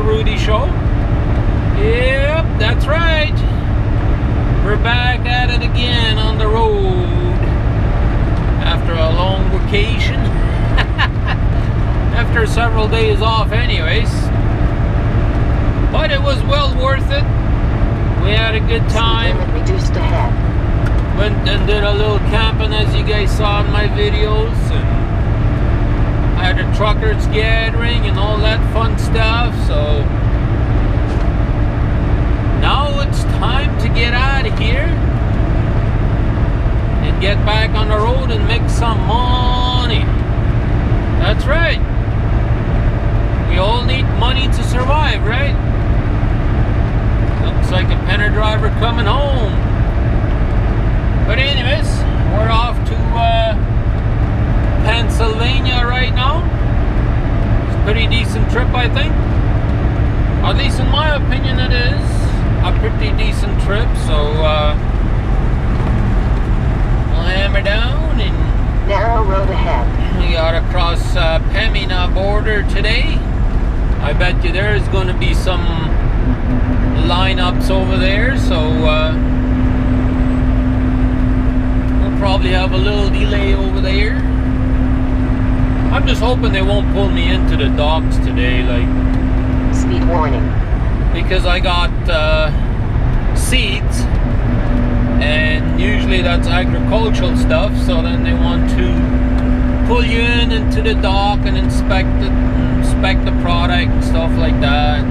Rudi Show. Yep, that's right. We're back at it again on the road after a long vacation. After several days off anyways. But it was well worth it. We had a good time. Reduced ahead. Went and did a little camping, as you guys saw in my videos, and had a truckers gathering and all that fun stuff. So now it's time to get out of here and get back on the road and make some money. That's right. We all need money to survive, right? Looks like a penner driver coming home. But anyways, we're off to Pennsylvania right now. It's a pretty decent trip, I think. At least in my opinion it is a pretty decent trip. So we'll hammer down and narrow road ahead. we gotta cross Pembina border today. I bet you there's gonna be some lineups over there, so we'll probably have a little delay over there. I'm just hoping they won't pull me into the docks today, like, speed warning, because I got seeds, and usually that's agricultural stuff, so then they want to pull you into the dock and inspect the product and stuff like that.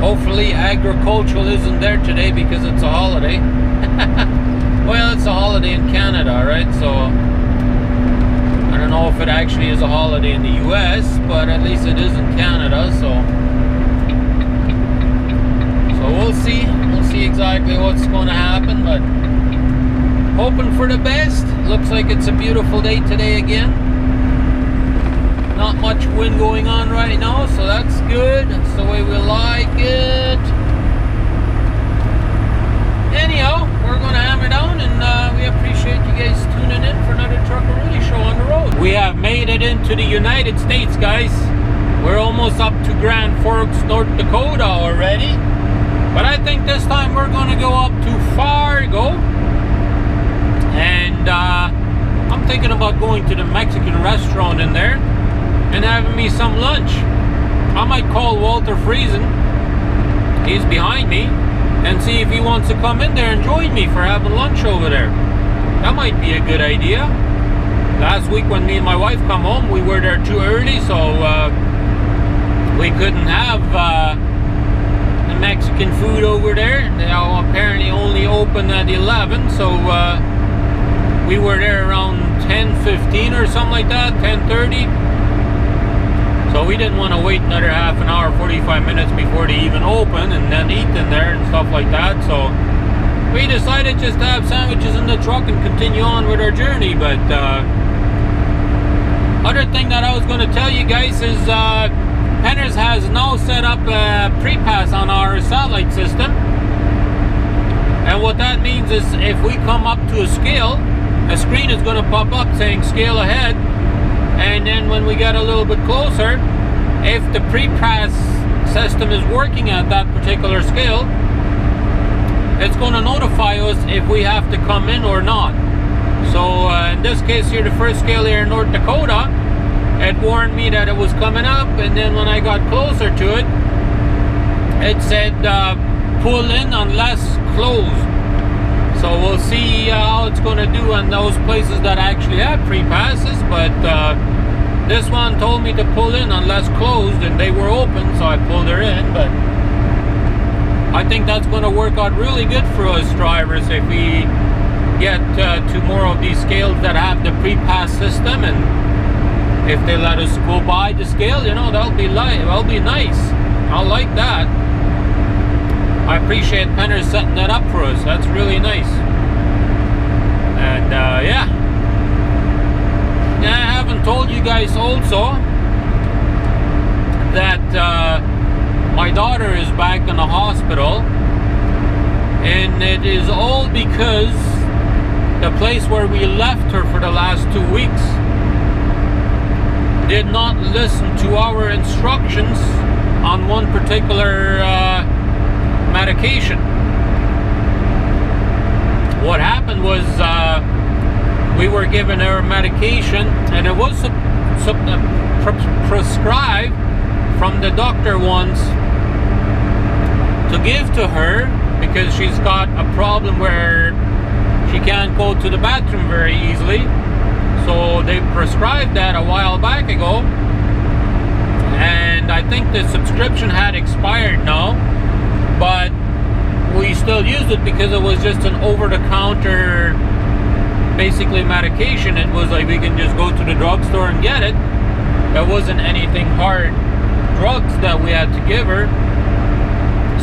Hopefully agricultural isn't there today because it's a holiday. Well, it's a holiday in Canada, right? So I don't know if it actually is a holiday in the US, but at least it is in Canada. So we'll see exactly what's going to happen, but hoping for the best. Looks like it's a beautiful day today again. Not much wind going on right now, so that's good. That's the way we like it. Anyhow, we're going to hammer down, and we appreciate you guys tuning in for another Trucker Rudi Show on the road. We have made it into the United States, guys. We're almost up to Grand Forks, North Dakota already. But I think this time we're going to go up to Fargo. And I'm thinking about going to the Mexican restaurant in there and having me some lunch. I might call Walter Friesen, he's behind me, and see if he wants to come in there and join me for having lunch over there. That might be a good idea. Last week when me and my wife come home, we were there too early, so we couldn't have the Mexican food over there. They apparently only open at 11, so we were there around 10:15 or something like that, 10:30. So we didn't want to wait another half an hour, 45 minutes before they even open and then eat in there and stuff like that. So we decided just to have sandwiches in the truck and continue on with our journey. But other thing that I was going to tell you guys is Penners has now set up a PrePass on our satellite system. And what that means is if we come up to a scale, a screen is going to pop up saying scale ahead. And then when we get a little bit closer, if the PrePass system is working at that particular scale, it's going to notify us if we have to come in or not. So in this case here, the first scale here in North Dakota, it warned me that it was coming up, and then when I got closer to it, it said pull in unless closed. So we'll see how it's going to do on those places that actually have PrePasses, but this one told me to pull in unless closed, and they were open, so I pulled her in. But I think that's going to work out really good for us drivers if we get to more of these scales that have the PrePass system, and if they let us go by the scale, you know, that'll be nice. I like that. I appreciate Penner setting that up for us. That's really nice. And yeah, I haven't told you guys also that my daughter is back in the hospital, and it is all because the place where we left her for the last 2 weeks did not listen to our instructions on one particular medication. What happened was we were given her medication, and it was prescribed from the doctor once to give to her because she's got a problem where she can't go to the bathroom very easily. So they prescribed that a while back ago, and I think the subscription had expired now, but we still used it because it was just an over-the-counter basically medication. It was like we can just go to the drugstore and get it. There wasn't anything hard drugs that we had to give her.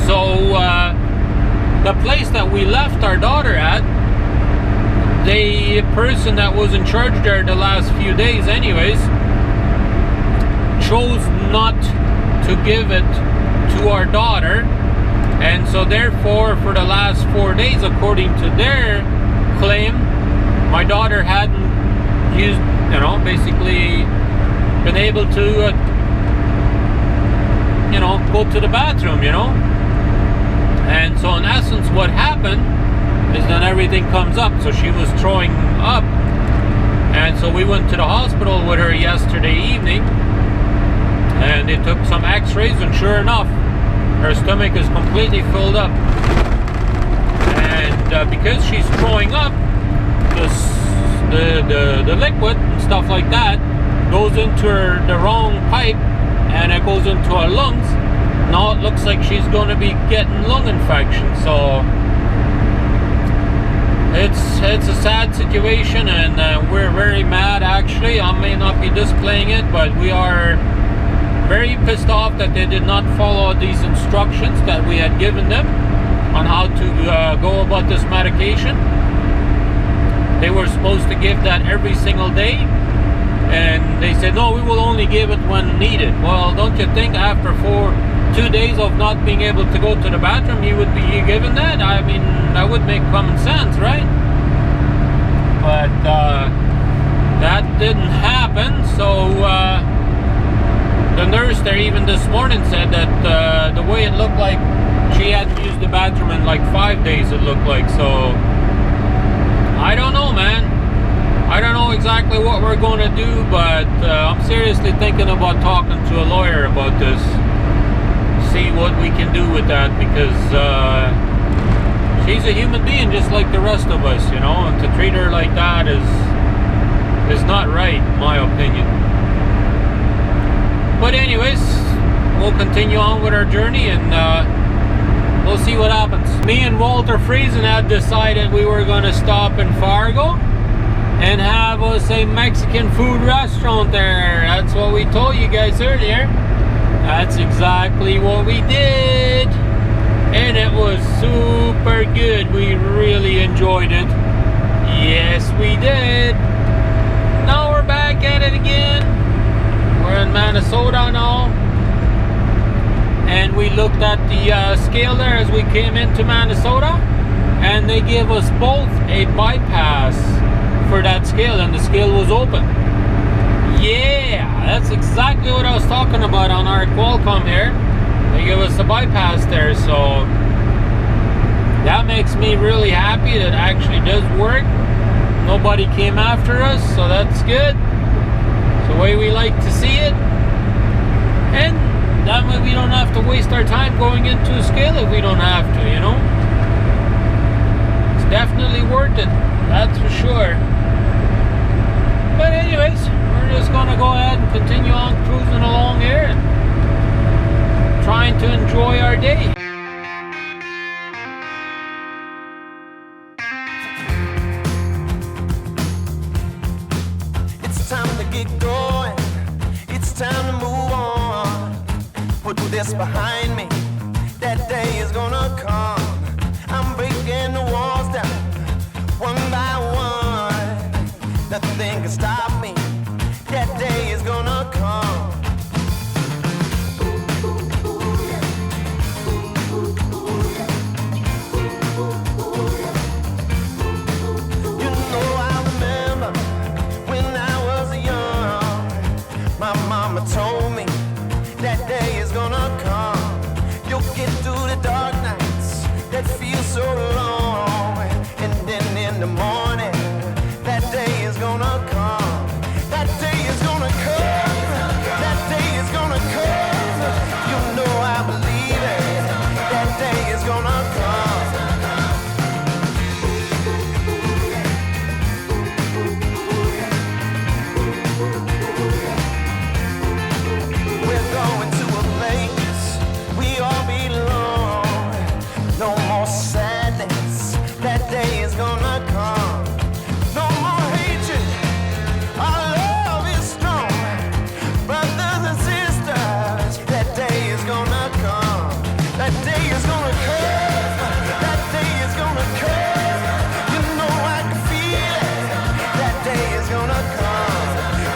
So the place that we left our daughter at, the person that was in charge there the last few days anyways, chose not to give it to our daughter, and so therefore for the last 4 days, according to their claim, my daughter hadn't used, basically been able to go to the bathroom, and so in essence what happened is then everything comes up. So she was throwing up, and so we went to the hospital with her yesterday evening, and they took some x-rays, and sure enough, her stomach is completely filled up, and because she's throwing up, the liquid and stuff like that goes into the wrong pipe, and it goes into her lungs. Now it looks like she's going to be getting lung infection. So it's a sad situation, and we're very mad actually. I may not be displaying it, but we are very pissed off that they did not follow these instructions that we had given them on how to go about this medication. They were supposed to give that every single day, and they said no, we will only give it when needed. Well, don't you think after 2 days of not being able to go to the bathroom, you would be given that? I mean, that would make common sense, right? But that didn't happen. So the nurse there even this morning said that the way it looked like, she hadn't used the bathroom in like 5 days, it looked like. So I don't know, man. I don't know exactly what we're going to do, but I'm seriously thinking about talking to a lawyer about this. See what we can do with that, because she's a human being just like the rest of us, and to treat her like that is not right, in my opinion. But anyways, we'll continue on with our journey, and we'll see what happens. Me and Walter Friesen had decided we were going to stop in Fargo and have us a Mexican food restaurant there. That's what we told you guys earlier. That's exactly what we did, and it was super good. We really enjoyed it. Yes, we did. Now we're back at it again. We're in Manitoba now, and we looked at the scale there as we came into Manitoba, and they gave us both a bypass for that scale, and the scale was open. Yeah, that's exactly what I was talking about on our Qualcomm here. They give us a bypass there, so that makes me really happy that it actually does work. Nobody came after us, so that's good. It's the way we like to see it, and that way we don't have to waste our time going into a scale if we don't have to, It's definitely worth it, that's for sure. But anyways, we're just gonna go ahead and continue on cruising along here and trying to enjoy our day. It's time to get going. It's time to move on. Put this behind me. That day is gonna come. I'm breaking the walls down one by one. Nothing can stop me. That day is gonna come. You know I remember when I was young. My mama told me that day is gonna come. That day is gonna come. That day is gonna come. You know I can feel it. That day is gonna come.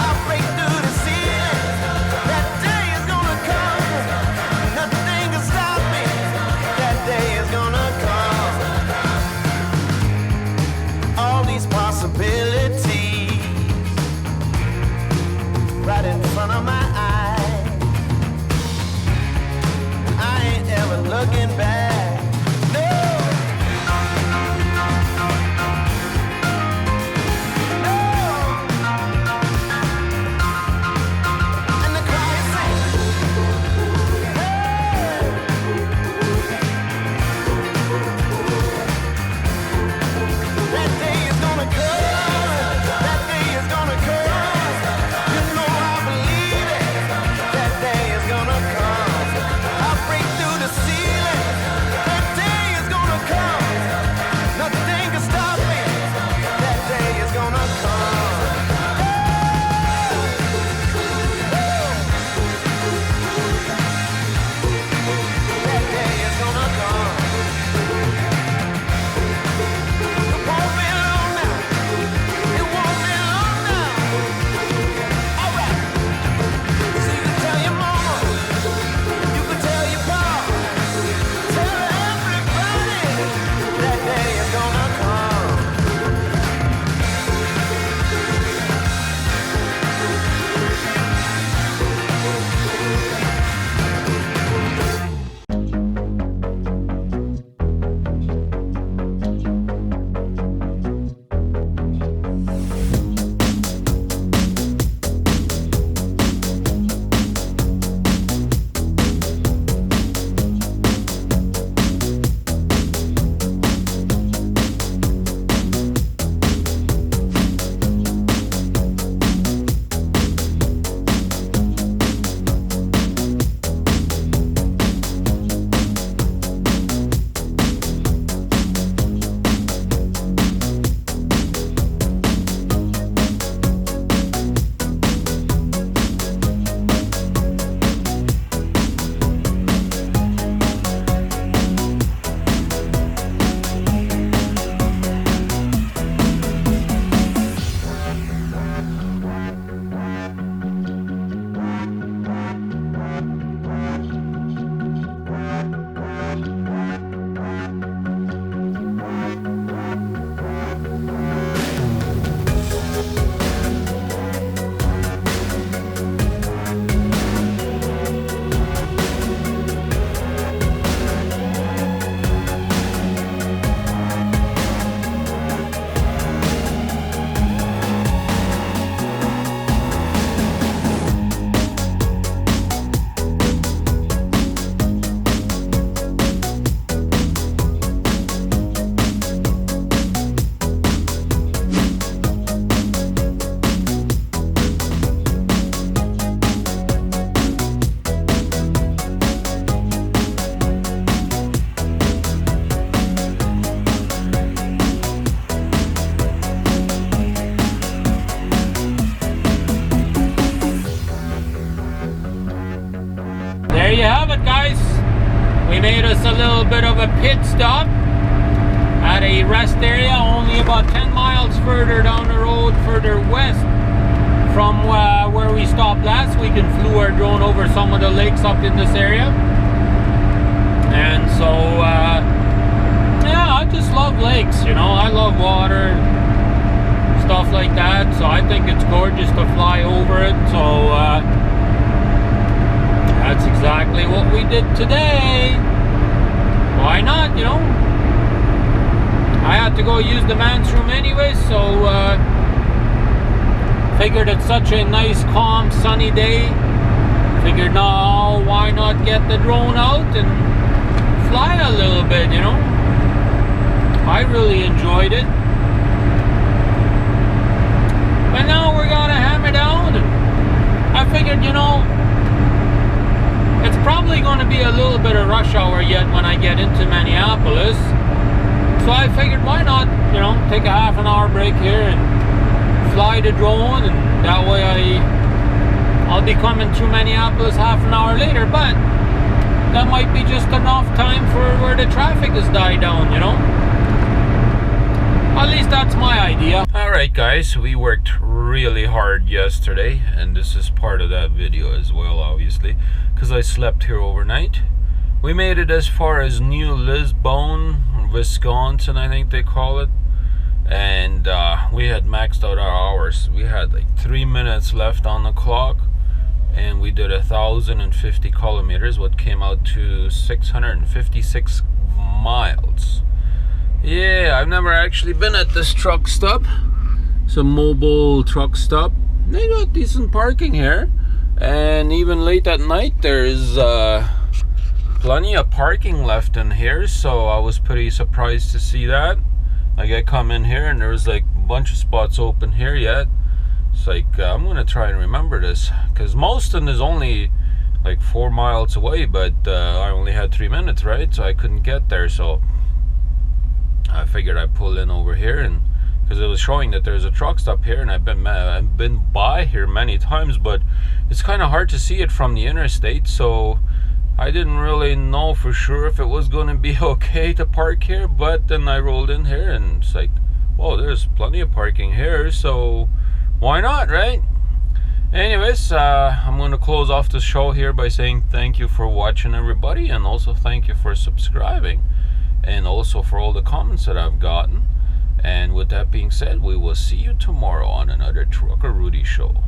I'll break through the ceiling. That day is gonna come. Nothing can stop me. That day is gonna come. All these possibilities right in front of my eyes. I ain't ever looking back. No. No. And the choir sings. Hey. That day is gonna come. That day is gonna come. You know I believe it. That day is gonna come. I'll break through the ceiling. That day is gonna come. Nothing can stop me. That day is gonna come. That day is gonna come. It won't be long now. It won't be long now. All right. So you can tell your mama, you can tell your papa, tell everybody that day is gonna come. There you have it, guys. We made us a little bit of a pit stop at a rest area only about 10 miles further down the road, further west from where we stopped last week and flew our drone over some of the lakes up in this area. And so, yeah, I just love lakes, you know. I love water, stuff like that. So I think it's gorgeous to fly over it. So, that's exactly what we did today. Why not, you know? I had to go use the man's room anyway, so figured it's such a nice, calm, sunny day. Figured, no, why not get the drone out and fly a little bit, you know? I really enjoyed it. But now we're gonna hammer down, and I figured, you know, it's probably going to be a little bit of rush hour yet when I get into Minneapolis. So I figured, why not, you know, take a half an hour break here and fly the drone, and that way I'll be coming to Minneapolis half an hour later. But that might be just enough time for where the traffic has died down, you know? At least that's my idea. Alright guys, we worked really hard yesterday, and this is part of that video as well, obviously, because I slept here overnight. We made it as far as New Lisbon, Wisconsin, I think they call it. And we had maxed out our hours. We had like 3 minutes left on the clock, and we did 1,050 kilometers, what came out to 656 miles. Yeah, I've never actually been at this truck stop. It's a mobile truck stop. They got decent parking here, and even late at night there's plenty of parking left in here, so I was pretty surprised to see that. Like, I come in here and there's like a bunch of spots open here yet. It's like, I'm gonna try and remember this, because Moston is only like 4 miles away, but I only had 3 minutes, right? So I couldn't get there, so I figured I'd pull in over here, and because it was showing that there's a truck stop here, and I've been by here many times, but it's kind of hard to see it from the interstate, so I didn't really know for sure if it was going to be okay to park here. But then I rolled in here and it's like, whoa, there's plenty of parking here, so why not, right? Anyways, I'm going to close off the show here by saying thank you for watching, everybody, and also thank you for subscribing, and also for all the comments that I've gotten. And with that being said, we will see you tomorrow on another Trucker Rudi show.